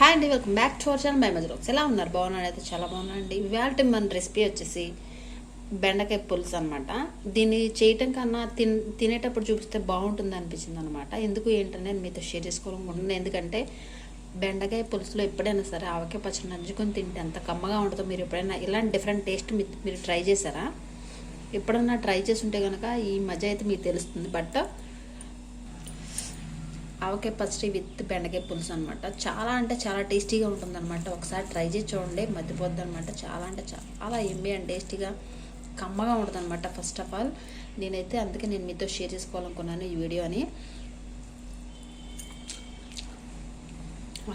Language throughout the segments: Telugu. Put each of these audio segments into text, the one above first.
హాయ్ అండి, welcome back to our channel by Madhurocks. ఎలా ఉన్నారు? బాగున్నాను, అయితే చాలా బాగున్నానండి. ఇవాళ మన రెసిపీ వచ్చేసి బెండకాయ పులుసు అనమాట. దీన్ని చేయటం కన్నా తినేటప్పుడు చూపిస్తే బాగుంటుంది అనిపించింది అనమాట. ఎందుకు ఏంటని నేను మీతో షేర్ చేసుకోవాలనుకుంటున్నాను. ఎందుకంటే బెండకాయ పులుసులో ఎప్పుడైనా సరే ఆవకాయ పచ్చడి నంచుకొని తింటే ఎంత కమ్మగా ఉంటుందో. మీరు ఎప్పుడైనా ఇలాంటి డిఫరెంట్ టేస్ట్ మీరు ట్రై చేశారా? ఎప్పుడన్నా ట్రై చేసి ఉంటే కనుక ఈ మధ్య అయితే మీకు తెలుస్తుంది. బట్ ఆవకాయ పచ్చడి విత్ బెండకాయ పులుసు అనమాట. చాలా అంటే చాలా టేస్టీగా ఉంటుందన్నమాట. ఒకసారి ట్రై చేసి చూడండి, మర్చిపోద్ది అనమాట. చాలా అంటే చాలా ఎమ్మీ అండ్ టేస్టీగా కమ్మగా ఉంటుంది అనమాట. ఫస్ట్ ఆఫ్ ఆల్ నేనైతే అందుకే నేను మీతో షేర్ చేసుకోవాలనుకున్నాను ఈ వీడియోని.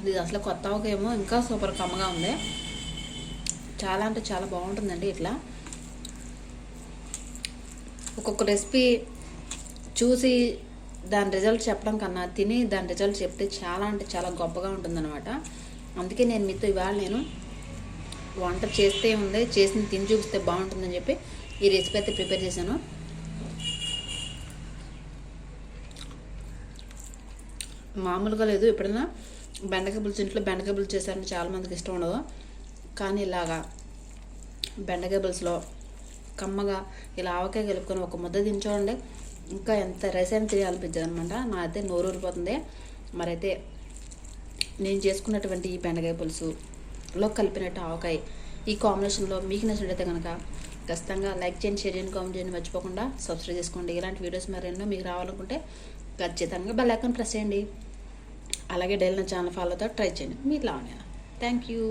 అది అసలు కొత్త ఆవకాయ ఏమో ఇంకా సూపర్ కమ్మగా ఉంది. చాలా అంటే చాలా బాగుంటుందండి. ఇట్లా ఒక్కొక్క రెసిపీ చూసి దాని రిజల్ట్ చెప్పడం కన్నా తిని దాని రిజల్ట్ చెప్తే చాలా అంటే చాలా గొప్పగా ఉంటుందన్నమాట. అందుకే నేను మీతో ఇవాళ నేను వంట చేస్తే ఉంది, చేసిన తిని చూపిస్తే బాగుంటుందని చెప్పి ఈ రెసిపీ అయితే ప్రిపేర్ చేశాను. మామూలుగా లేదు. ఎప్పుడైనా బెండకాయ పులుసు ఇంట్లో బెండకాయ పులుసు చేశారని చాలామందికి ఇష్టం ఉండదు. కానీ ఇలాగా బెండకాయ పులుసులో కమ్మగా ఇలా ఆవకాయ కలుపుకొని ఒక ముద్ద తిని చూడండి, ఇంకా ఎంత రైస్ అయినా తినాలనిపించదు అనమాట. నాకైతే నోరు ఊరిపోతుంది. మరైతే నేను చేసుకున్నటువంటి ఈ బెండకాయ పులుసులో కలిపినట్టు ఆవకాయ ఈ కాంబినేషన్లో మీకు నచ్చినట్టయితే కనుక ఖచ్చితంగా లైక్ చేయండి, షేర్ చేయండి, కామెంట్ చేయండి, మర్చిపోకుండా సబ్స్క్రైబ్ చేసుకోండి. ఇలాంటి వీడియోస్ మరెన్నో మీకు రావాలనుకుంటే ఖచ్చితంగా బెల్ ఐకాన్ ప్రెస్ చేయండి. అలాగే డైలీ నా ఛానల్ ఫాలో అవుతా ట్రై చేయండి. మీరు లావణ్య. Thank you.